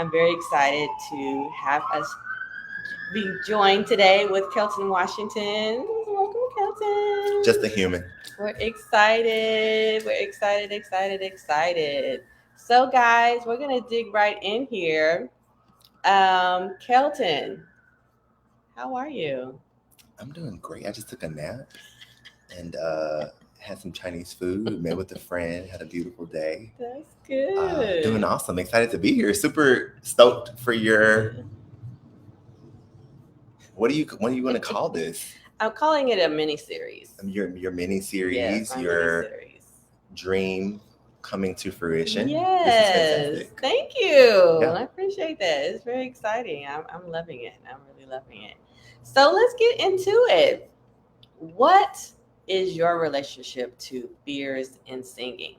I'm very excited to have us be joined today with Kelton Washington. Welcome, Kelton. Just a human. We're excited. We're excited, excited, excited. So, guys, we're going to dig right in here. Kelton, how are you? I'm doing great. I just took a nap and had some Chinese food, met with a friend, had a beautiful day. That's Doing good. awesome. Excited to be here. Super stoked for your what do you want to call this? I'm calling it a mini series. Your mini Yes, series, my mini your series. dream coming to fruition. This is Yes, fantastic. thank you. Yeah. I appreciate that. It's very exciting. I'm loving it. I'm really loving it. So let's get into it. What is your relationship to fears in singing?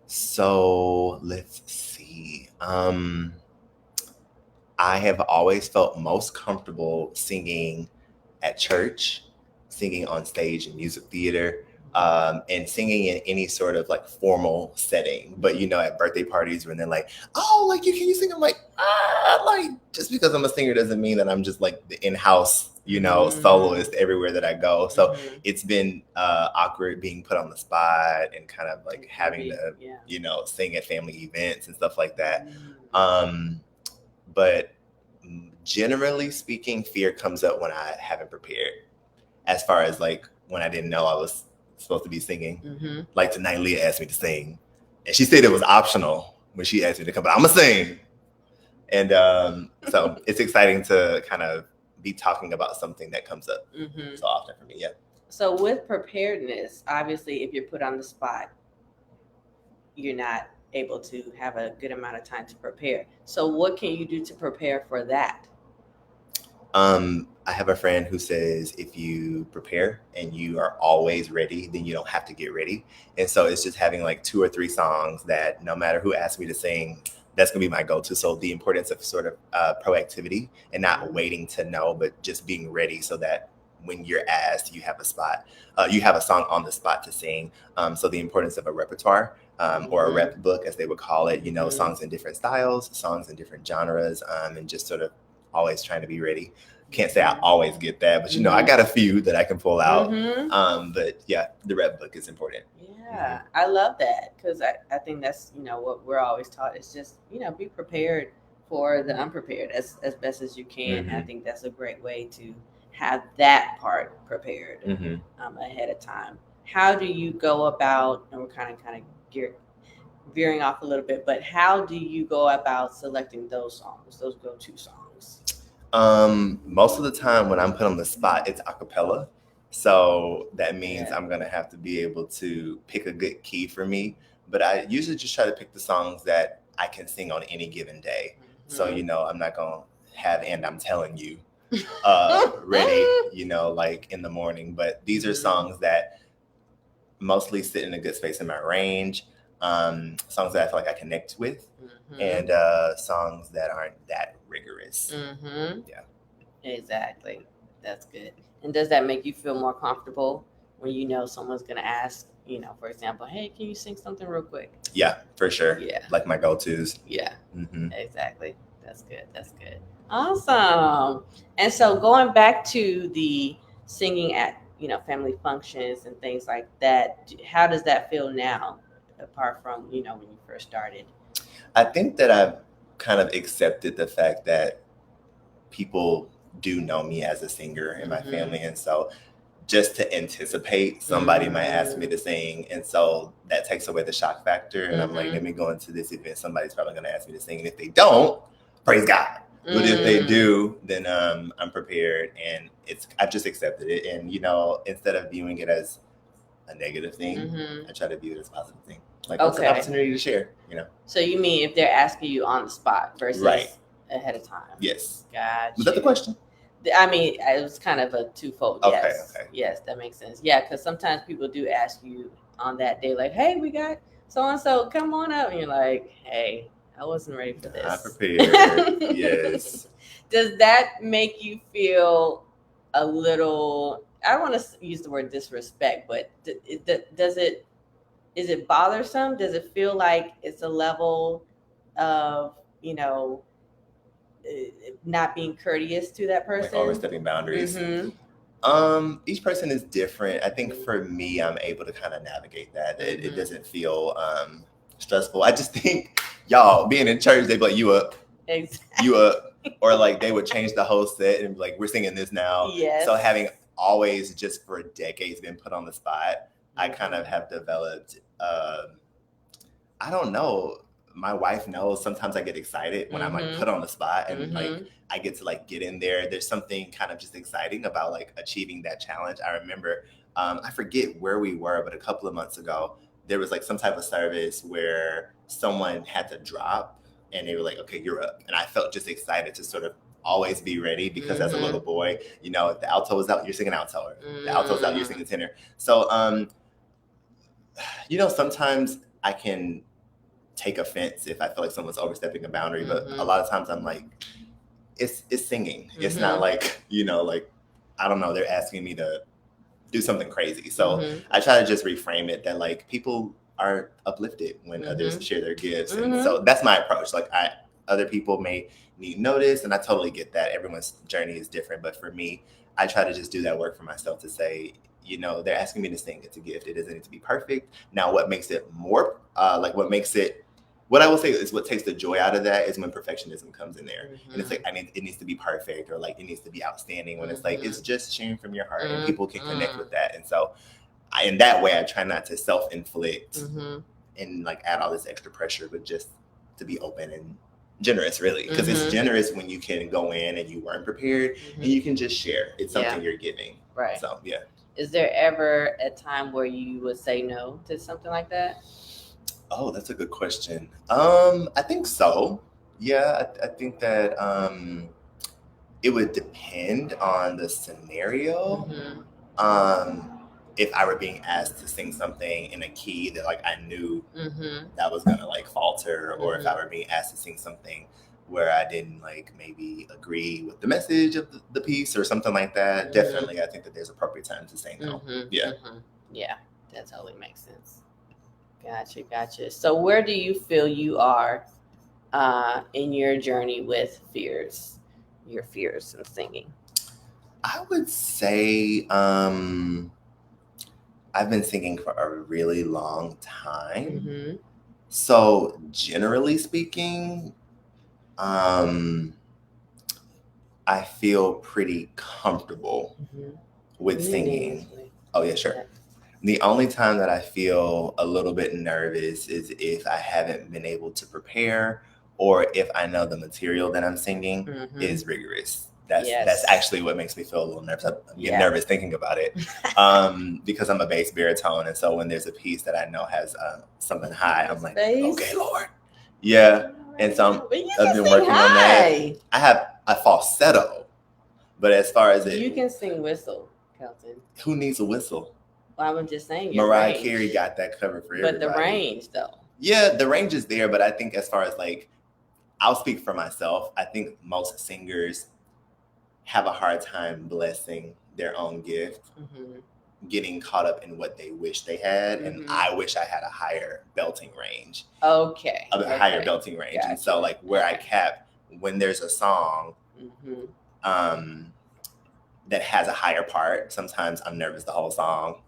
So let's see. I have always felt most comfortable singing at church, singing on stage in music theater, and singing in any sort of like formal setting. But at birthday parties when they're like, "Oh, like can you sing?" I'm like, like just because I'm a singer doesn't mean that I'm just like the in-house, soloist everywhere that I go. So it's been awkward being put on the spot and kind of like having to, Yeah. sing at family events and stuff like that. But generally speaking, fear comes up when I haven't prepared. As far as like when I didn't know I was supposed to be singing. Like tonight, Leah asked me to sing, and she said it was optional when she asked me to come, but I'm gonna sing. And so it's exciting to kind of be talking about something that comes up so often for me. Yeah. So with preparedness, obviously, if you're put on the spot, you're not able to have a good amount of time to prepare. So what can you do to prepare for that? I have a friend who says if you prepare and you are always ready, then you don't have to get ready. And so it's just having like 2 or 3 songs that no matter who asks me to sing, that's going to be my go-to. So the importance of sort of proactivity and not waiting to know, but just being ready so that when you're asked, you have a spot, you have a song on the spot to sing. So the importance of a repertoire or a rep book, as they would call it, songs in different styles, songs in different genres, and just sort of always trying to be ready. Can't say I always get that, but I got a few that I can pull out. But yeah, the rep book is important. Yeah, I love that because I think that's what we're always taught is just be prepared for the unprepared as best as you can. I think that's a great way to have that part prepared ahead of time. How do you go about? And we're kind of veering off a little bit, but how do you go about selecting those songs, those go-to songs? Most of the time when I'm put on the spot, it's a cappella. So that means I'm going to have to be able to pick a good key for me. But I usually just try to pick the songs that I can sing on any given day. So, I'm not going to have And I'm Telling You ready, like in the morning. But these are songs that mostly sit in a good space in my range. Songs that I feel like I connect with, and songs that aren't that rigorous. Yeah, exactly. That's good. And does that make you feel more comfortable when someone's going to ask, for example, hey, can you sing something real quick? Yeah, for sure. Yeah, like my go-tos. Yeah, exactly. That's good. That's good. Awesome. And so going back to the singing at family functions and things like that, how does that feel now apart from when you first started? I think that I've kind of accepted the fact that people do know me as a singer in my family, and so just to anticipate somebody might ask me to sing, and so that takes away the shock factor, and I'm like, let me go into this event, somebody's probably going to ask me to sing, and if they don't, praise God. But if they do, then I'm prepared, and I've just accepted it. And instead of viewing it as a negative thing, I try to view it as a positive thing. Like, what's an opportunity to share? So you mean if they're asking you on the spot versus ahead of time? Yes. Gotcha. Was that the question? I mean, it was kind of a twofold. Yes. Okay. Yes, that makes sense. Yeah, because sometimes people do ask you on that day, like, "Hey, we got so and so, come on up," and you're like, "Hey, I wasn't ready for this." Not prepared. Yes. Does that make you feel a little? I don't want to use the word disrespect, but does it? Is it bothersome? Does it feel like it's a level of you know, not being courteous to that person, like overstepping boundaries. Each person is different. I think for me, I'm able to kind of navigate that. It doesn't feel stressful. I just think, y'all, being in church, they be like, you up. Exactly. You up. Or like they would change the whole set and be like, we're singing this now. Yes. So having always just for decades been put on the spot, I kind of have developed, I don't know. My wife knows sometimes I get excited when I'm like put on the spot and like I get to like get in there. There's something kind of just exciting about like achieving that challenge. I remember, I forget where we were, but a couple of months ago, there was like some type of service where someone had to drop and they were like, okay, you're up. And I felt just excited to sort of always be ready because as a little boy, you know, if the alto is out, you're singing alto. Or the alto's out, you're singing tenor. So, you know, sometimes I can take offense if I feel like someone's overstepping a boundary, but a lot of times I'm like, it's singing. It's not like, you know, like, I don't know, they're asking me to do something crazy. So I try to just reframe it that like people are uplifted when others share their gifts. And so that's my approach. Like other people may need notice and I totally get that. Everyone's journey is different. But for me, I try to just do that work for myself to say, you know, they're asking me to sing. It's a gift. It doesn't need to be perfect. Now, what makes it more, what I will say is what takes the joy out of that is when perfectionism comes in there. And it's like, it needs to be perfect or like it needs to be outstanding when it's like, it's just sharing from your heart and people can connect with that. And so in that way, I try not to self-inflict and like add all this extra pressure, but just to be open and generous, really. Because it's generous when you can go in and you weren't prepared and you can just share. It's something you're giving. Right. So, yeah. Is there ever a time where you would say no to something like that? Oh, that's a good question. I think so. Yeah, I think that it would depend on the scenario. If I were being asked to sing something in a key that like I knew that was gonna like falter, or if I were being asked to sing something where I didn't like maybe agree with the message of the piece or something like that, definitely I think that there's appropriate time to say no. Yeah. Yeah, that totally makes sense. Gotcha. So where do you feel you are in your journey with your fears of singing? I would say I've been singing for a really long time. So generally speaking, I feel pretty comfortable with singing. Oh yeah, sure. The only time that I feel a little bit nervous is if I haven't been able to prepare or if I know the material that I'm singing is rigorous. That's actually what makes me feel a little nervous. I get nervous thinking about it because I'm a bass baritone. And so when there's a piece that I know has something high, I'm like, okay, Lord. Yeah. And so I've been working on that. I have a falsetto, but as far as you can sing whistle, Kelton. Who needs a whistle? Well, I'm just saying. Mariah Carey got that covered for everybody. But the range, though. Yeah, the range is there, but I think as far as like, I'll speak for myself. I think most singers have a hard time blessing their own gift, getting caught up in what they wish they had. And I wish I had a higher belting range. Okay. A higher belting range. Gotcha. And so like where I cap, when there's a song that has a higher part, sometimes I'm nervous the whole song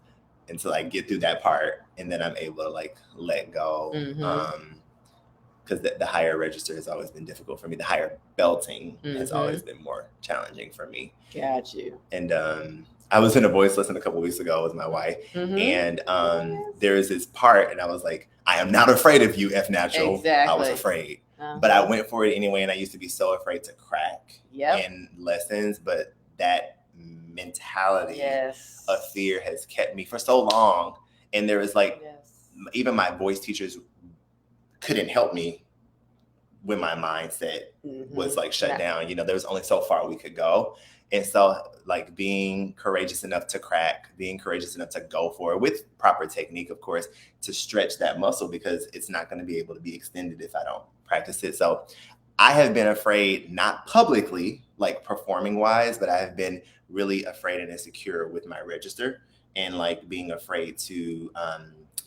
until I get through that part. And then I'm able to like let go. Because the higher register has always been difficult for me. The higher belting has always been more challenging for me. Got you. And I was in a voice lesson a couple weeks ago with my wife. And there was this part, and I was like, I am not afraid of you, F natural. Exactly. I was afraid. But I went for it anyway, and I used to be so afraid to crack in lessons. But that mentality of fear has kept me for so long. And there was like, even my voice teachers couldn't help me when my mindset was like shut down. You know, there was only so far we could go. And so like being courageous enough to crack, being courageous enough to go for it with proper technique, of course, to stretch that muscle, because it's not going to be able to be extended if I don't practice it. So I have been afraid, not publicly, like performing wise, but I have been really afraid and insecure with my register, and like being afraid to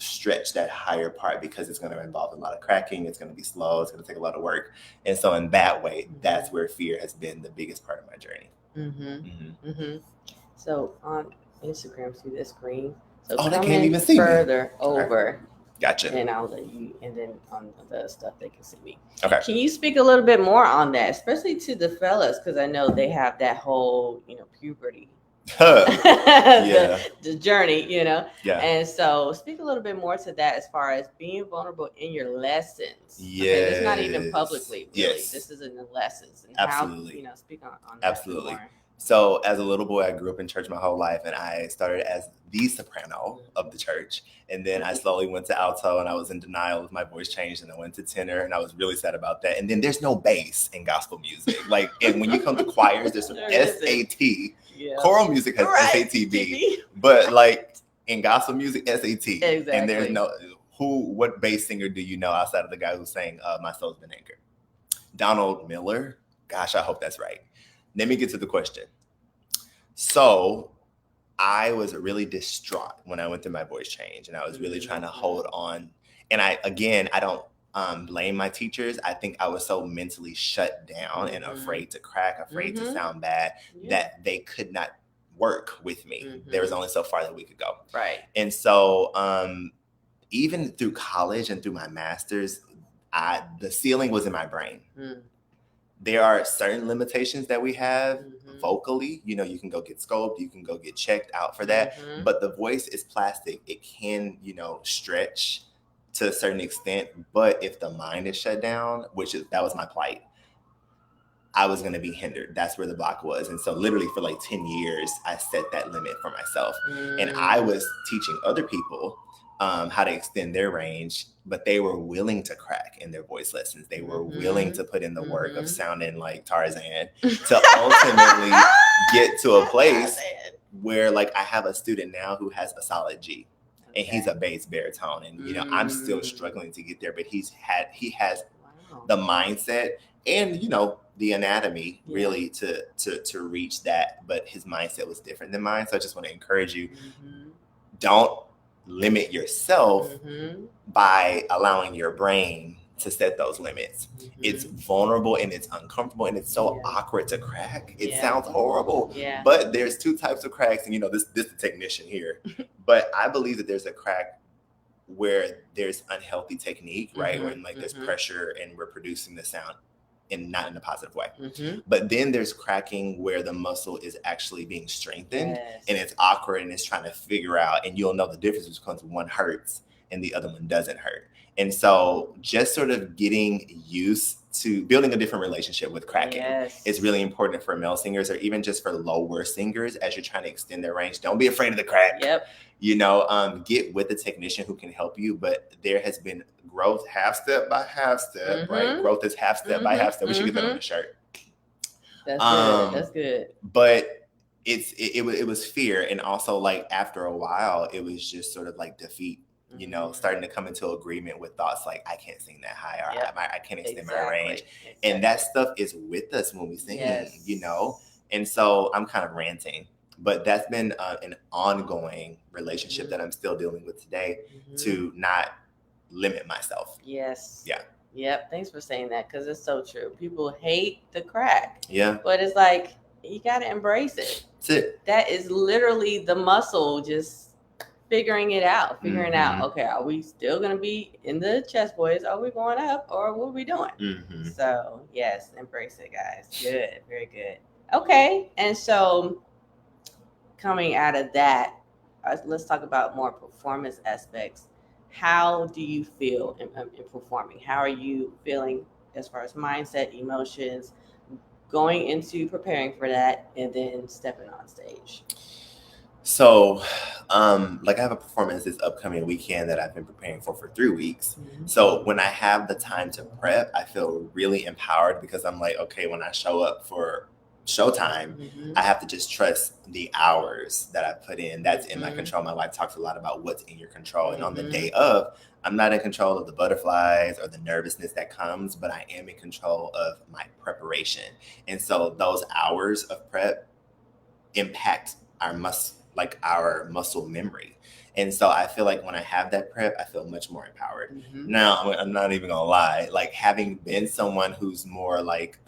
stretch that higher part because it's going to involve a lot of cracking. It's going to be slow. It's going to take a lot of work. And so in that way, that's where fear has been the biggest part of my journey. So on Instagram, see this screen. So they can't even see further me. over. Gotcha. And I'll let you, and then on the stuff they can see me. Okay. Can you speak a little bit more on that, especially to the fellas, because I know they have that whole, puberty, the journey, Yeah. And so speak a little bit more to that as far as being vulnerable in your lessons. Yeah. Okay, it's not even publicly, really. Yes. This is in the lessons. And absolutely. How, speak on that. Absolutely. More. So as a little boy, I grew up in church my whole life, and I started as the soprano of the church. And then I slowly went to alto, and I was in denial as my voice changed, and I went to tenor, and I was really sad about that. And then there's no bass in gospel music. Like, and when you come to choirs, there's some SAT. Yeah. Choral music has SATB, but like in gospel music, SAT. Exactly. And there's what bass singer do you know outside of the guy who's saying My Soul's Been Anchored? Donald Miller? Gosh, I hope that's right. Let me get to the question. So I was really distraught when I went through my voice change, and I was really trying to hold on. And I don't blame my teachers. I think I was so mentally shut down and afraid to crack, afraid to sound bad, that they could not work with me. There was only so far that we could go. Right. And so even through college and through my master's, the ceiling was in my brain. There are certain limitations that we have vocally. You can go get scoped, you can go get checked out for that. But the voice is plastic. It can, stretch to a certain extent. But if the mind is shut down, that was my plight, I was going to be hindered. That's where the block was. And so literally for like 10 years, I set that limit for myself. And I was teaching other people how to extend their range, but they were willing to crack in their voice lessons. They were willing to put in the work of sounding like Tarzan to ultimately get to a place where, like, I have a student now who has a solid G, and he's a bass baritone, and I'm still struggling to get there, but he has the mindset and the anatomy really to reach that, but his mindset was different than mine. So I just want to encourage you, don't limit yourself by allowing your brain to set those limits. It's vulnerable and it's uncomfortable and it's so awkward to crack. It sounds horrible. But there's two types of cracks, and this is the technician here. But I believe that there's a crack where there's unhealthy technique, right? When there's pressure and we're producing the sound and not in a positive way. But then there's cracking where the muscle is actually being strengthened and it's awkward and it's trying to figure out, and you'll know the difference because one hurts and the other one doesn't hurt. And so just sort of getting used to building a different relationship with cracking is really important for male singers, or even just for lower singers as you're trying to extend their range. Don't be afraid of the crack. Get with a technician who can help you. But there has been growth half step by half step, right? Growth is half step by half step. We should get that on the shirt. That's good. That's good. But it was fear. And also, like, after a while, it was just sort of like defeat. Starting to come into agreement with thoughts like, I can't sing that high, or I can't extend my range. And that stuff is with us when we sing, And so I'm kind of ranting, but that's been an ongoing relationship that I'm still dealing with today, to not limit myself. Yes. Yeah. Yep. Thanks for saying that, because it's so true. People hate the crack. Yeah. But it's like, you got to embrace it. That's it. That is literally the muscle just figuring out, okay, are we still going to be in the chest voice? Are we going up, or what are we doing? So yes, embrace it, guys. Good. Very good. Okay. And so coming out of that, let's talk about more performance aspects. How do you feel in performing? How are you feeling as far as mindset, emotions, going into preparing for that, and then stepping on stage? So, I have a performance this upcoming weekend that I've been preparing for 3 weeks. So when I have the time to prep, I feel really empowered, because I'm like, okay, when I show up for showtime, I have to just trust the hours that I put in. That's in my control. My wife talks a lot about what's in your control. And on the day of, I'm not in control of the butterflies or the nervousness that comes, but I am in control of my preparation. And so those hours of prep impact our muscle memory. And so I feel like when I have that prep, I feel much more empowered. Mm-hmm. Now, I'm not even gonna lie, like having been someone who's more like,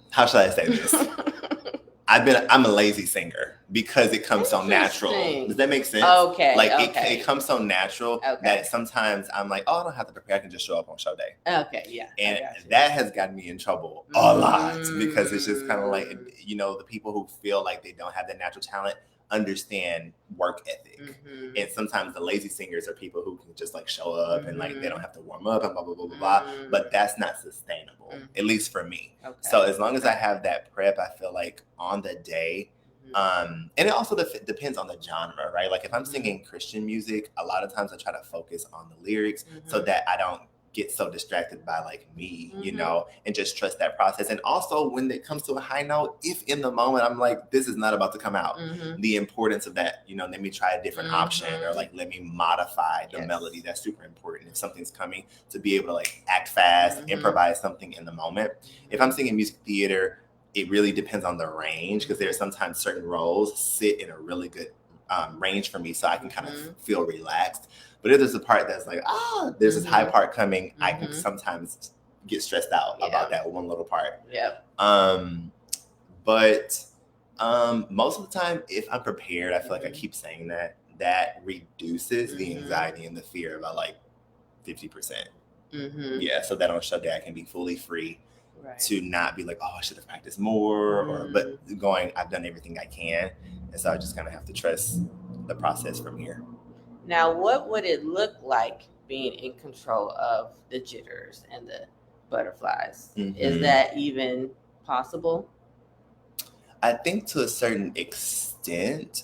how should I say this? I'm a lazy singer because it comes so natural. Does that make sense? Okay. Like okay. it comes so natural that sometimes I'm like, oh, I don't have to prepare. I can just show up on show day. Okay, yeah. And that has gotten me in trouble a lot because it's just kind of like, you know, the people who feel like they don't have that natural talent understand work ethic. Mm-hmm. And sometimes the lazy singers are people who can just like show up and like they don't have to warm up and blah, blah, blah, blah, blah. But that's not sustainable, at least for me. Okay. So as long as I have that prep, I feel like on the day, and it also depends on the genre, right? Like if I'm singing Christian music, a lot of times I try to focus on the lyrics so that I don't get so distracted by like me, you know, and just trust that process. And also when it comes to a high note, if in the moment I'm like, this is not about to come out, the importance of that, you know, let me try a different option or like, let me modify the melody. That's super important. If something's coming, to be able to like act fast, improvise something in the moment. If I'm singing music theater, it really depends on the range because there's sometimes certain roles sit in a really good range for me so I can kind of feel relaxed. But if there's a part that's like, there's this high part coming, I can sometimes get stressed out about that one little part. Yep. But most of the time, if I'm prepared, I feel like I keep saying that reduces the anxiety and the fear by like 50%. Yeah, so that on show day I can be fully free. Right. To not be like, oh, I should have practiced more, but going, I've done everything I can. And so I just kind of have to trust the process from here. Now, what would it look like being in control of the jitters and the butterflies? Is that even possible? I think to a certain extent.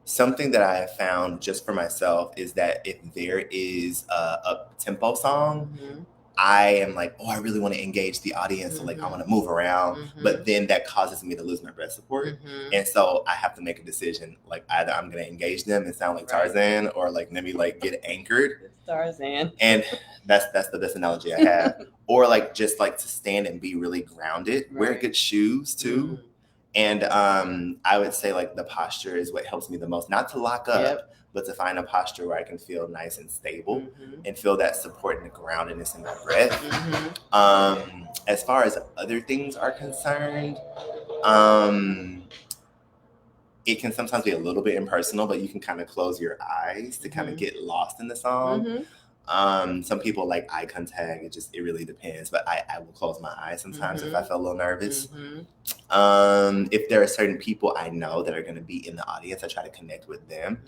Something that I have found just for myself is that if there is a tempo song, I am like, oh, I really want to engage the audience. So like, I want to move around, but then that causes me to lose my breath support. And so I have to make a decision. Like either I'm going to engage them and sound like Tarzan or like, let me like get anchored. Tarzan. And that's the best analogy I have. Or like, just like to stand and be really grounded, wear good shoes too. And I would say like the posture is what helps me the most, not to lock up, but to find a posture where I can feel nice and stable and feel that support and the groundedness in my breath. As far as other things are concerned, it can sometimes be a little bit impersonal, but you can kind of close your eyes to kind of get lost in the song. Some people like eye contact. It really depends, but I will close my eyes sometimes if I feel a little nervous. If there are certain people I know that are going to be in the audience, I try to connect with them.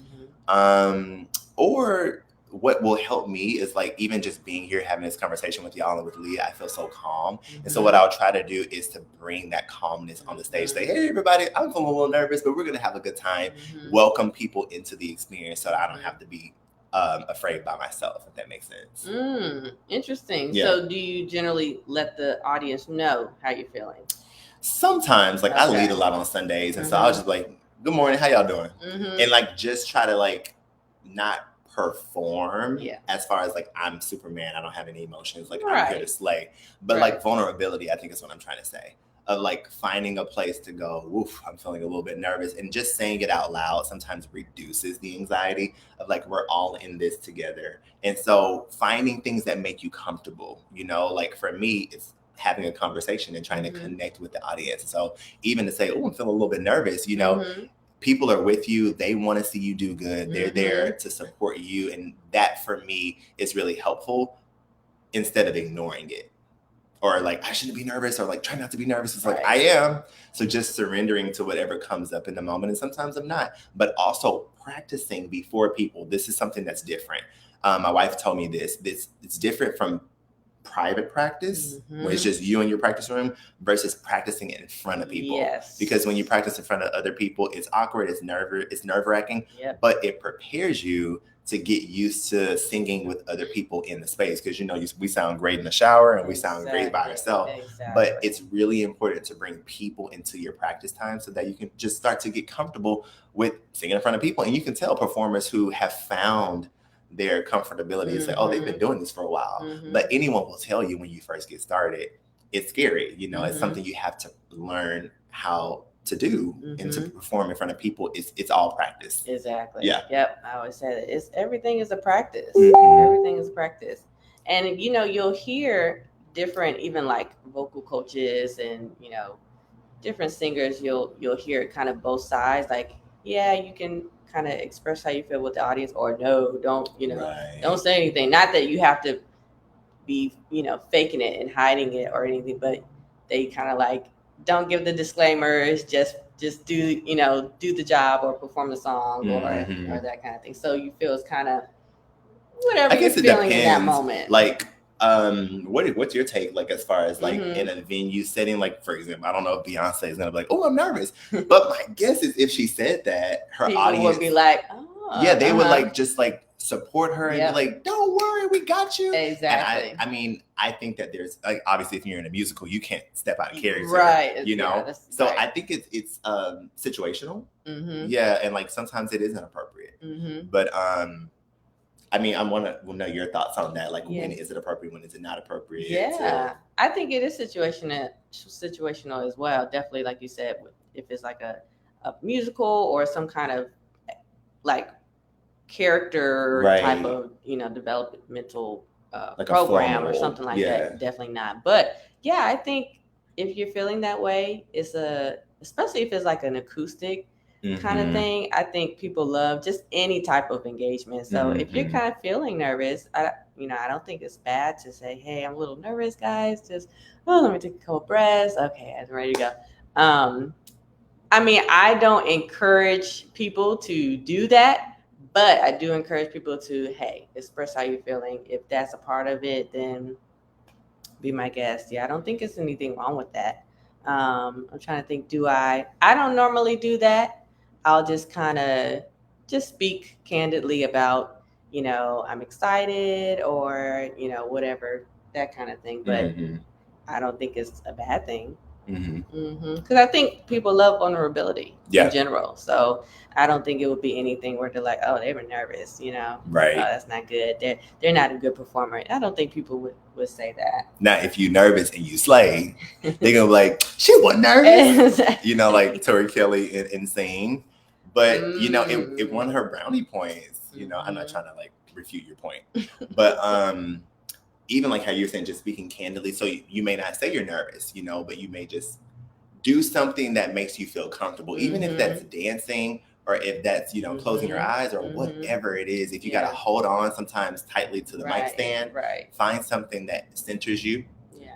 Or what will help me is like even just being here having this conversation with y'all and with Leah, I feel so calm. And so what I'll try to do is to bring that calmness on the stage. Say, hey everybody, I'm feeling a little nervous, but we're going to have a good time. Welcome people into the experience so that I don't have to be afraid by myself, if that makes sense. Interesting. Yeah. So do you generally let the audience know how you're feeling? Sometimes, like I lead a lot on Sundays, and so I'll just like, good morning, how y'all doing? And like just try to like not perform as far as like I'm Superman, I don't have any emotions, like I'm here to slay. But like vulnerability, I think is what I'm trying to say. Of like finding a place to go, oof, I'm feeling a little bit nervous, and just saying it out loud sometimes reduces the anxiety of like, we're all in this together. And so finding things that make you comfortable, you know, like for me, it's having a conversation and trying to connect with the audience. So even to say, oh, I'm feeling a little bit nervous, you know, people are with you. They want to see you do good. They're there to support you. And that for me is really helpful instead of ignoring it. Or like, I shouldn't be nervous, or like, try not to be nervous. It's like, I am. So just surrendering to whatever comes up in the moment. And sometimes I'm not, but also practicing before people. This is something that's different. My wife told me this. It's different from private practice, where it's just you in your practice room, versus practicing it in front of people. Yes. Because when you practice in front of other people, it's awkward, it's nerve-wracking, but it prepares you to get used to singing with other people in the space. Because, you know, we sound great in the shower and we sound great by ourselves. But it's really important to bring people into your practice time so that you can just start to get comfortable with singing in front of people. And you can tell performers who have found their comfortability and say, oh, they've been doing this for a while. But anyone will tell you when you first get started, it's scary. You know, it's something you have to learn how to do and to perform in front of people. It's all practice. Exactly. Yeah. Yep. I always say that everything is a practice. Everything is practice. And you'll hear different, even like vocal coaches and different singers. You'll hear kind of both sides. Like, yeah, you can kind of express how you feel with the audience, or no, don't don't say anything. Not that you have to be faking it and hiding it or anything, but they kind of like don't give the disclaimers, just do do the job or perform the song or that kind of thing. So you feel it's kind of whatever you're feeling in that moment. Like what's your take, like, as far as like in a venue setting? Like, for example, I don't know if Beyonce is gonna be like, oh, I'm nervous, but my guess is if she said that, her people audience would be like, oh, yeah, they would like just like support her and be like, don't worry, we got you. Exactly. And I mean, I think that there's like, obviously if you're in a musical, you can't step out of character, right? So I think it's situational. Yeah, and like sometimes it is inappropriate. But I mean, I want to know your thoughts on that. Like, when is it appropriate? When is it not appropriate? Yeah, I think it is situational as well. Definitely, like you said, if it's like a musical or some kind of like character type of developmental like program or something like that, definitely not. But yeah, I think if you're feeling that way, especially if it's like an acoustic kind of thing, I think people love just any type of engagement. So if you're kind of feeling nervous, I don't think it's bad to say, hey, I'm a little nervous, guys, just let me take a couple breaths. Okay, I'm ready to go. I mean, I don't encourage people to do that, but I do encourage people to, hey, express how you're feeling. If that's a part of it, then be my guest. Yeah, I don't think there's anything wrong with that. I'm trying to think, I don't normally do that. I'll just kind of just speak candidly about, I'm excited or, whatever, that kind of thing. But I don't think it's a bad thing. Because I think people love vulnerability in general. So I don't think it would be anything where they're like, oh, they were nervous, right? Oh, that's not good. They're not a good performer. I don't think people would say that. Now, if you're nervous and you slay, they're gonna be like, she wasn't nervous. Like Tori Kelly in Sing. But it won her brownie points. I'm not trying to like refute your point, but even like how you're saying, just speaking candidly. So you may not say you're nervous, but you may just do something that makes you feel comfortable, even if that's dancing or if that's, closing your eyes or whatever it is. If you got to hold on sometimes tightly to the mic stand, find something that centers you.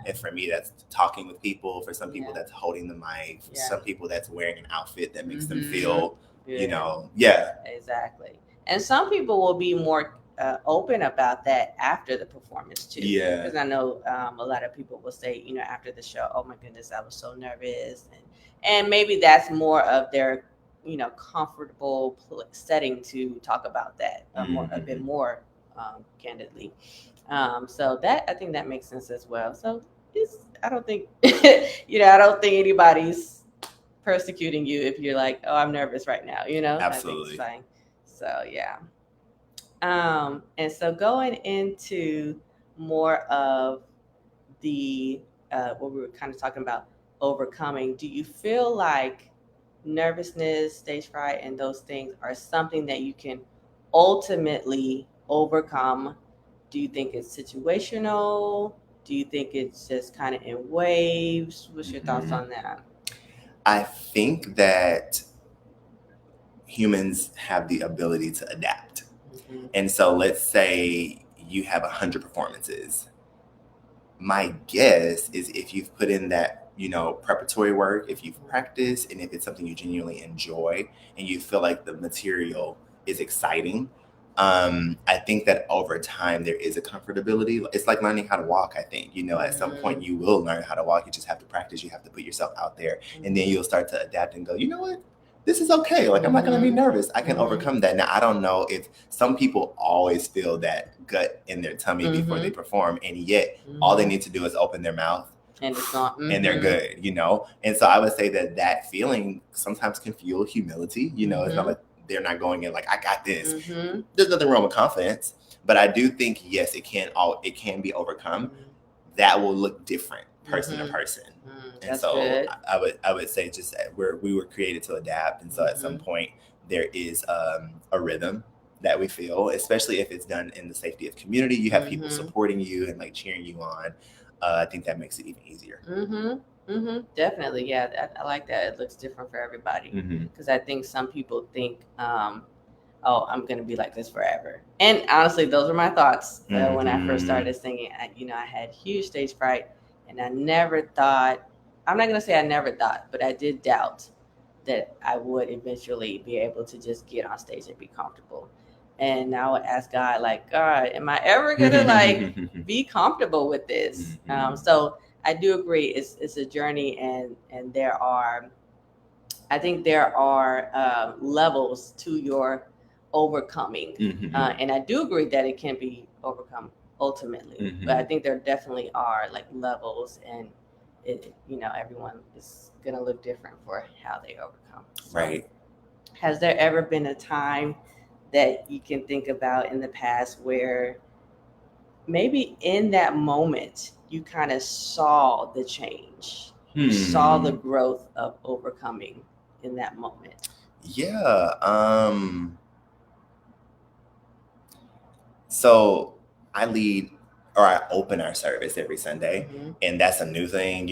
And for me, that's talking with people. For some people, that's holding the mic. For some people, that's wearing an outfit that makes them feel, Exactly. And some people will be more open about that after the performance too. Yeah. Because I know a lot of people will say, after the show, oh my goodness, I was so nervous, and maybe that's more of their, comfortable setting to talk about that a bit more candidly. So that, I think that makes sense as well. So I don't think, I don't think anybody's persecuting you if you're like, oh, I'm nervous right now. Absolutely. I think it's fine. So yeah. And so going into more of the what we were kind of talking about, overcoming, do you feel like nervousness, stage fright, and those things are something that you can ultimately overcome? Do you think it's situational? Do you think it's just kind of in waves? What's your thoughts on that? I think that humans have the ability to adapt. And so let's say you have 100 performances. My guess is if you've put in that, preparatory work, if you've practiced, and if it's something you genuinely enjoy and you feel like the material is exciting, I think that over time there is a comfortability. It's like learning how to walk, I think. At some point you will learn how to walk. You just have to practice. You have to put yourself out there. And then you'll start to adapt and go, you know what? This is okay. Like, I'm not going to be nervous. I can overcome that. Now, I don't know if some people always feel that gut in their tummy before they perform. And yet all they need to do is open their mouth and it's not, and they're good, And so I would say that feeling sometimes can fuel humility. It's not like they're not going in like, I got this. There's nothing wrong with confidence. But I do think, yes, it can be overcome. That will look different person to person. And That's so good. I would say just that we were created to adapt. And so at some point there is a rhythm that we feel, especially if it's done in the safety of community. You have people supporting you and like cheering you on. I think that makes it even easier. Definitely. Yeah. I like that. It looks different for everybody. Because I think some people think, oh, I'm going to be like this forever. And honestly, those were my thoughts when I first started singing. I had huge stage fright, and I never thought, I'm not going to say I never thought, but I did doubt that I would eventually be able to just get on stage and be comfortable. And I would ask God, like, God, am I ever going to like be comfortable with this? So I do agree. It's a journey, and I think there are levels to your overcoming. And I do agree that it can be overcome ultimately, but I think there definitely are like levels, and everyone is going to look different for how they overcome. So, right. Has there ever been a time that you can think about in the past where maybe in that moment you kind of saw the change, you saw the growth of overcoming in that moment? Yeah. So I lead, or I open our service every Sunday, and that's a new thing.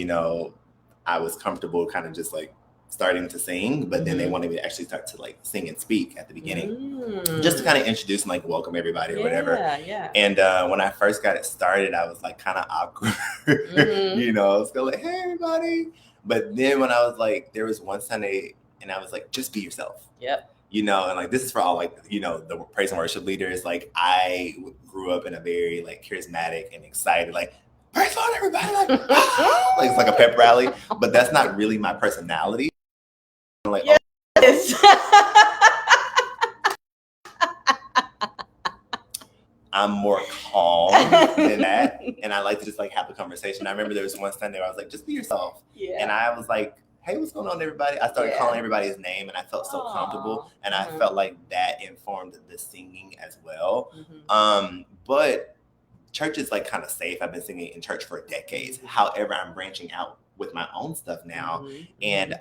I was comfortable kind of just like starting to sing, but then they wanted me to actually start to like sing and speak at the beginning, just to kind of introduce and like welcome everybody or whatever. And when I first got it started, I was like kind of awkward. I was going like, hey everybody. But then when I was like, there was one Sunday and I was like, just be yourself. And like this is for all like the praise and worship leaders. Like I grew up in a very like charismatic and excited, like praise Lord everybody, like like it's like a pep rally, but that's not really my personality. Like I'm more calm than that, and I like to just like have a conversation. I remember there was one Sunday where I was like, just be yourself, and I was like, hey, what's going on, everybody? I started calling everybody's name, and I felt so comfortable, and I felt like that informed the singing as well. But church is like kind of safe. I've been singing in church for decades. However, I'm branching out with my own stuff now, and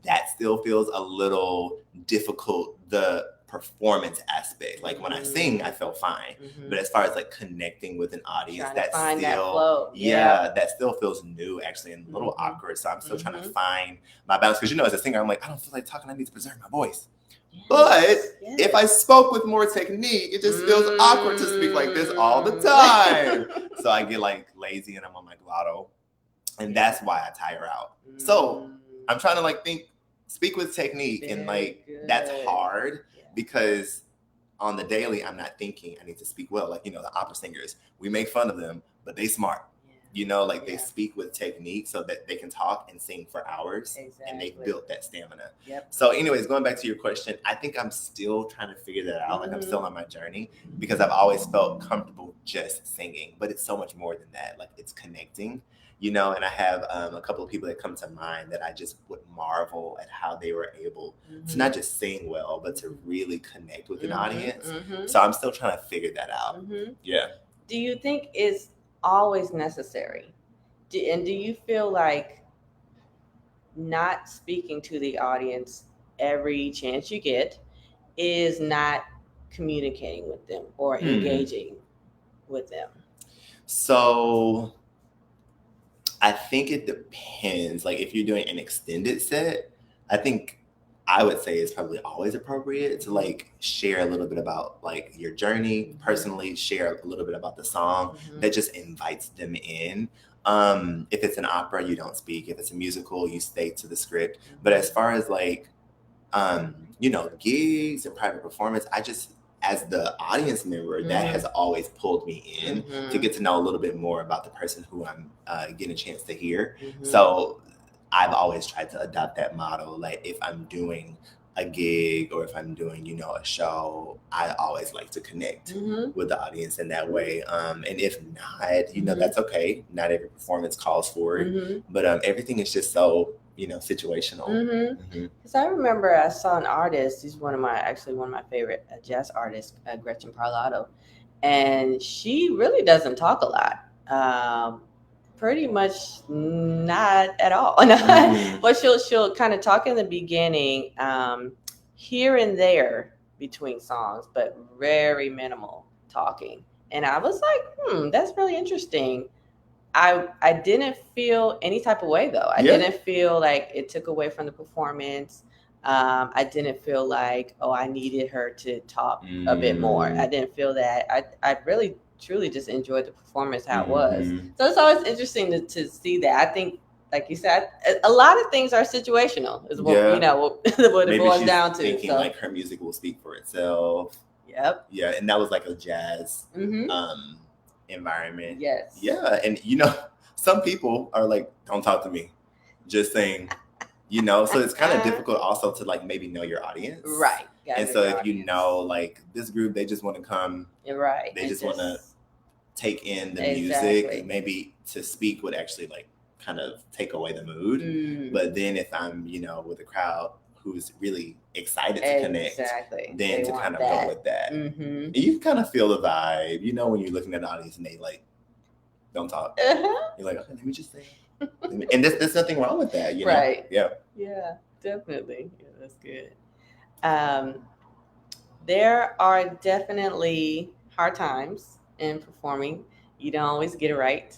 that still feels a little difficult. The performance aspect, like when I sing, I feel fine, but as far as like connecting with an audience, that still that still feels new actually, and a little awkward. So I'm still trying to find my balance, because as a singer, I'm like, I don't feel like talking, I need to preserve my voice. But if I spoke with more technique, it just feels awkward to speak like this all the time. So I get like lazy and I'm on my glotto, and that's why I tire out. So I'm trying to like speak with technique, and like that's hard because on the daily I'm not thinking I need to speak well. Like the opera singers, we make fun of them, but they smart. They speak with technique so that they can talk and sing for hours, and they built that stamina. So anyways, going back to your question, I think I'm still trying to figure that out. Like I'm still on my journey, because I've always felt comfortable just singing, but it's so much more than that. Like it's connecting, and I have a couple of people that come to mind that I just would marvel at how they were able to not just sing well, but to really connect with an audience. So I'm still trying to figure that out. Yeah. Do you think it's always necessary? Do you feel like not speaking to the audience every chance you get is not communicating with them or engaging with them? So I think it depends. Like if you're doing an extended set, I think I would say it's probably always appropriate to like share a little bit about like your journey personally, share a little bit about the song that just invites them in. If it's an opera, you don't speak. If it's a musical, you stay to the script. But as far as like, gigs and private performance, I just, as the audience member, that has always pulled me in to get to know a little bit more about the person who I'm getting a chance to hear. So I've always tried to adopt that model. Like if I'm doing a gig or if I'm doing, a show, I always like to connect with the audience in that way. And if not, that's okay. Not every performance calls for it, but everything is just so, situational. Because I remember I saw an artist. He's one of my favorite jazz artists, Gretchen Parlato, and she really doesn't talk a lot. Pretty much not at all. Well, she'll kind of talk in the beginning, here and there between songs, but very minimal talking. And I was like, that's really interesting. I didn't feel any type of way though. I Yeah. didn't feel like it took away from the performance. I didn't feel like, oh, I needed her to talk a bit more. I didn't feel that. I really truly just enjoyed the performance how it was. So it's always interesting to see that. I think, like you said, a lot of things are situational. Is what what it boils down to. Thinking like her music will speak for itself. Yep. Yeah, and that was like a jazz environment. Yes. Yeah, and some people are like, "Don't talk to me," just saying. So it's kind of difficult also to like maybe know your audience. Right. And so if you know like this group, they just want to come. Right. They just want to take in the music, and maybe to speak would actually like kind of take away the mood. But then if I'm, with a crowd who's really excited to connect, then to kind of go with that. And you kind of feel the vibe, when you're looking at the audience and they like, don't talk. You're like, okay, let me just say. And there's nothing wrong with that, Right. Yeah. Yeah, definitely. Yeah, that's good. There are definitely hard times in performing. You don't always get it right,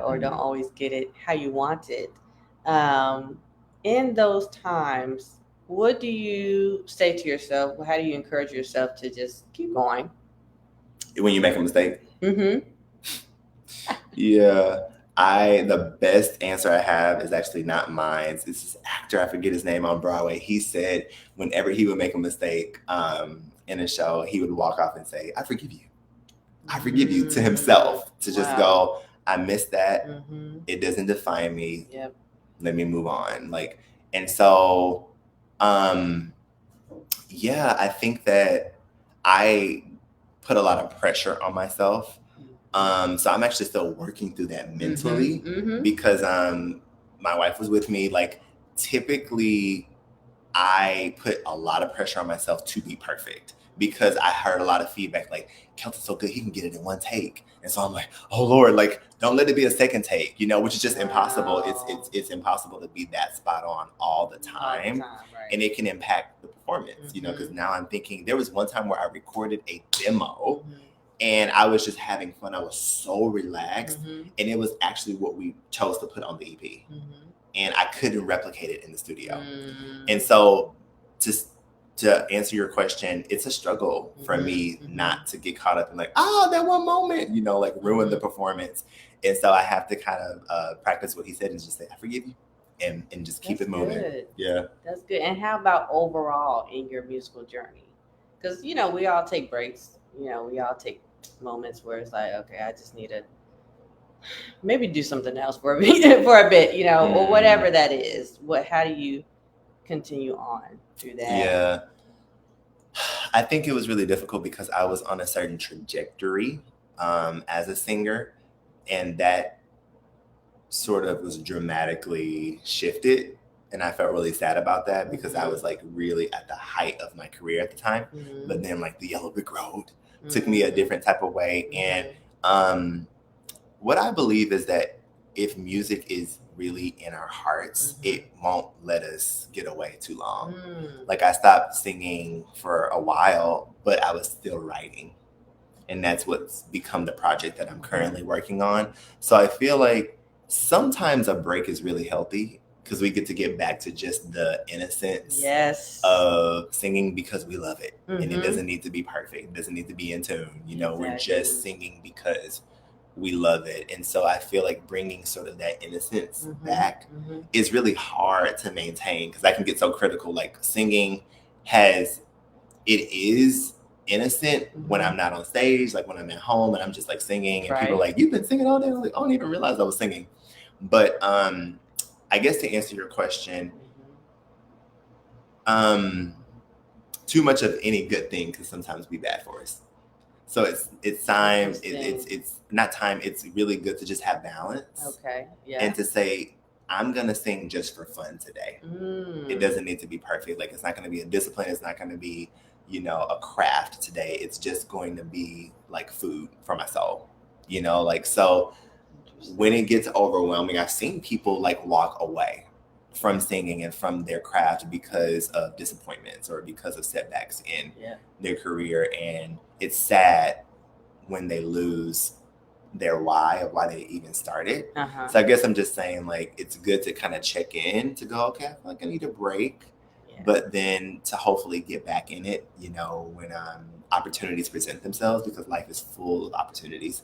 or don't always get it how you want it. In those times, what do you say to yourself? How do you encourage yourself to just keep going? When you make a mistake? Yeah. The best answer I have is actually not mine. It's this actor, I forget his name, on Broadway. He said whenever he would make a mistake in a show, he would walk off and say, I forgive you. I forgive you, to himself, to just go, I missed that. It doesn't define me. Yep. Let me move on. And so, I think that I put a lot of pressure on myself. So I'm actually still working through that mentally because my wife was with me. Like typically I put a lot of pressure on myself to be perfect because I heard a lot of feedback like, Kelton's so good, he can get it in one take. And so I'm like, oh Lord, like don't let it be a second take, which is just impossible. It's impossible to be that spot on all the time. Right. And it can impact the performance, because now I'm thinking there was one time where I recorded a demo and I was just having fun. I was so relaxed. And it was actually what we chose to put on the EP. And I couldn't replicate it in the studio. And so just to answer your question, it's a struggle for me not to get caught up in like, that one moment, like ruin the performance. And so I have to kind of practice what he said and just say, I forgive you. And just keep it moving. Good. Yeah. That's good. And how about overall in your musical journey? Because, we all take breaks. We all take moments where it's like, okay, I just need to maybe do something else for a bit, or whatever that is. How do you continue on through that? Yeah. I think it was really difficult because I was on a certain trajectory as a singer, and that sort of was dramatically shifted. And I felt really sad about that because I was like really at the height of my career at the time. But then like the Yellow Brick Road took me a different type of way. And what I believe is that if music is really in our hearts, it won't let us get away too long. Like I stopped singing for a while, but I was still writing. And that's what's become the project that I'm currently working on. So I feel like sometimes a break is really healthy because we get to get back to just the innocence of singing because we love it. And it doesn't need to be perfect. It doesn't need to be in tune. We're just singing because we love it. And so I feel like bringing sort of that innocence back is really hard to maintain because I can get so critical. Like singing is innocent when I'm not on stage, like when I'm at home and I'm just like singing and people are like, you've been singing all day. I'm like, I don't even realize I was singing. But I guess to answer your question, too much of any good thing can sometimes be bad for us. So it's time. It's not time. It's really good to just have balance. Okay. Yeah. And to say, I'm gonna sing just for fun today. It doesn't need to be perfect. Like it's not gonna be a discipline. It's not gonna be, a craft today. It's just going to be like food for my soul. So when it gets overwhelming, I've seen people like walk away from singing and from their craft because of disappointments or because of setbacks in their career. And it's sad when they lose their why of why they even started. So I guess I'm just saying, like, it's good to kind of check in to go, okay, I feel like I need a break. But then to hopefully get back in it, you know, when opportunities present themselves, because life is full of opportunities.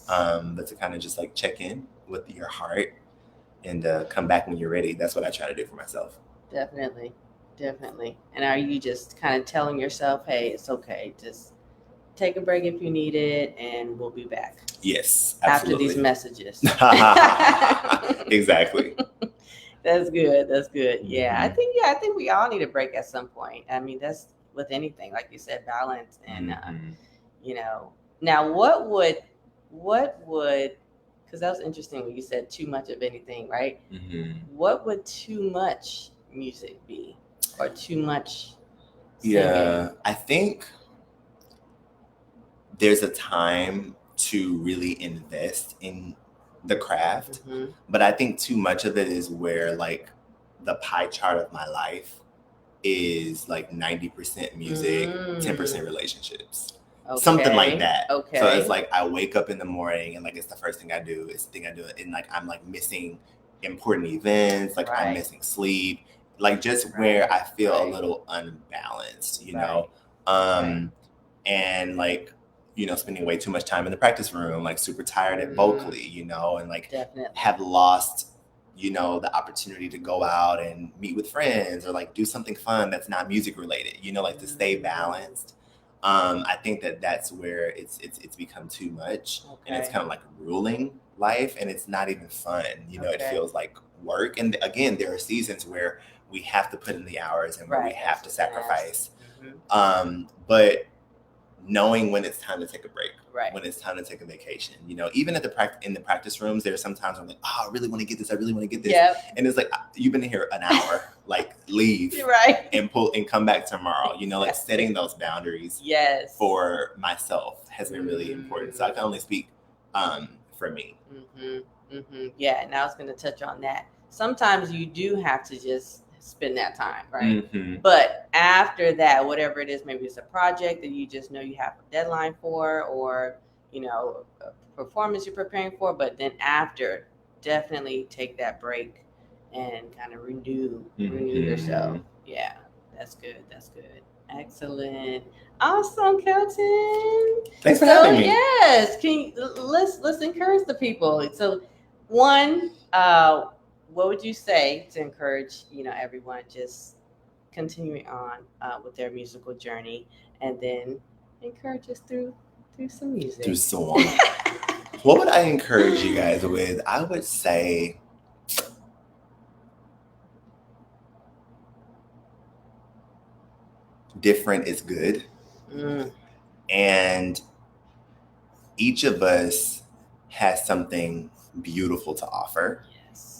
But to kind of just like check in with your heart and come back when you're ready. That's what I try to do for myself. Definitely. And are you just kind of telling yourself, hey, it's okay, just take a break if you need it, and we'll be back? Yes, absolutely. After these messages. Exactly. That's good. Yeah, I think we all need a break at some point. I mean, that's with anything, like you said, balance. And you know, now what would, because that was interesting when you said too much of anything, right? What would too much music be, or too much singing? Yeah, I think there's a time to really invest in the craft, but I think too much of it is where like the pie chart of my life is like 90% music, 10% relationships. Something like that. So it's like I wake up in the morning and like it's the first thing I do. It's the thing I do, and like I'm like missing important events, like I'm missing sleep, like just where I feel a little unbalanced, you know. And like, you know, spending way too much time in the practice room, like super tired at vocally, you know, and like have lost, you know, the opportunity to go out and meet with friends or like do something fun that's not music related, you know, like to stay balanced. I think that that's where it's become too much, and it's kind of like ruling life, and it's not even fun, you know. It feels like work. And again, there are seasons where we have to put in the hours and where we have to sacrifice. But knowing when it's time to take a break, when it's time to take a vacation, you know, even at in the practice rooms, there's sometimes I'm like, oh, I really want to get this. And it's like, you've been here an hour, like leave and pull and come back tomorrow, you know, like setting those boundaries for myself has been really important. So I can only speak for me. Yeah, and I was going to touch on that. Sometimes you do have to just spend that time, right? But after that, whatever it is, maybe it's a project that you just know you have a deadline for, or, you know, a performance you're preparing for. But then after, definitely take that break and kind of renew yourself. Yeah, that's good. Excellent. Awesome, Kelton. Thanks for having me. Yes, let's encourage the people. So one, what would you say to encourage, you know, everyone just continuing on with their musical journey, and then encourage us through some music, through song? What would I encourage you guys with? I would say different is good. And each of us has something beautiful to offer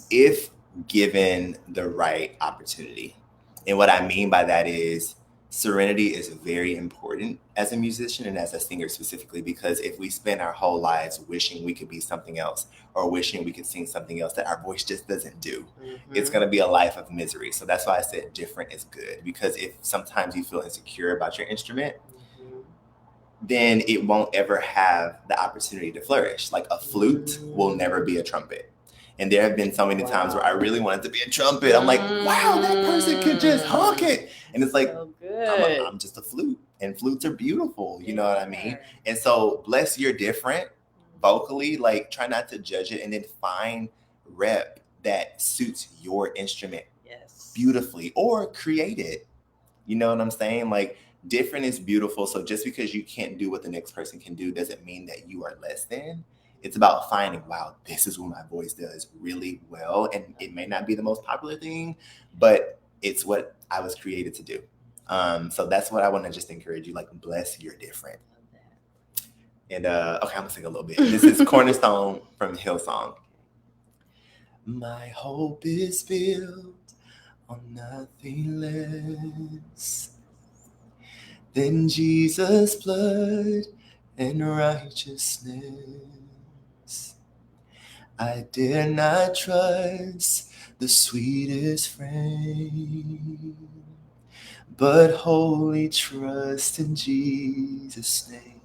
if given the right opportunity. And what I mean by that is serenity is very important as a musician and as a singer specifically, because if we spend our whole lives wishing we could be something else or wishing we could sing something else that our voice just doesn't do, it's going to be a life of misery. So that's why I said different is good, because if sometimes you feel insecure about your instrument, then it won't ever have the opportunity to flourish. Like a flute will never be a trumpet. And there have been so many times where I really wanted to be a trumpet. I'm like, wow, that person could just honk it. And it's like, so I'm just a flute, and flutes are beautiful. You know what I mean? And so bless you're different vocally, like try not to judge it, and then find rep that suits your instrument beautifully, or create it. You know what I'm saying? Like, different is beautiful. So just because you can't do what the next person can do doesn't mean that you are less than. It's about finding, wow, this is what my voice does really well. And it may not be the most popular thing, but it's what I was created to do. So that's what I want to just encourage you, like, bless you're different. And okay, I'm gonna sing a little bit. This is Cornerstone from Hillsong. My hope is built on nothing less than Jesus' blood and righteousness. I dare not trust the sweetest frame, but wholly trust in Jesus' name.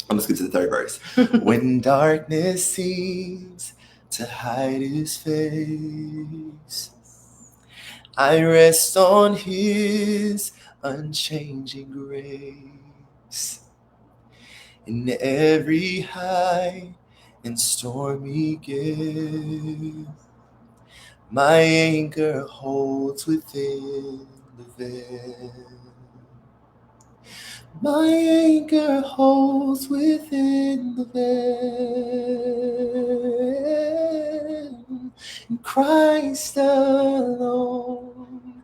I'm gonna skip to the third verse. When darkness seems to hide his face, I rest on his unchanging grace. In every high and stormy gale, my anchor holds within the veil. My anchor holds within the veil. In Christ alone,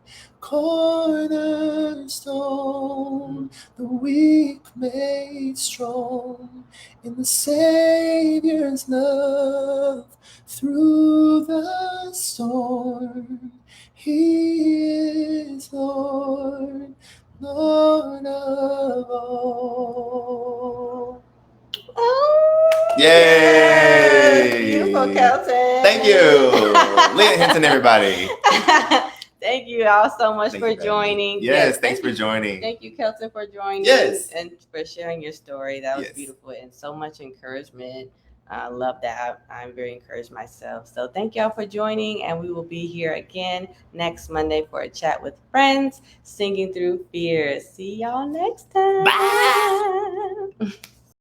cornerstone, the weak made strong in the Savior's love through the storm. He is Lord, Lord of all. Oh, Yay! Yes. Beautiful, Kelton. Thank you. Leah Hinton, everybody. Thank you all so much Thank for you for having me. joining. Yes, thanks for joining. Thank you, Kelton, for joining. Yes. And for sharing your story. That was Yes. beautiful and so much encouragement. I love that. I'm very encouraged myself. So thank y'all for joining, and we will be here again next Monday for a chat with friends, singing through fear. See y'all next time. Bye.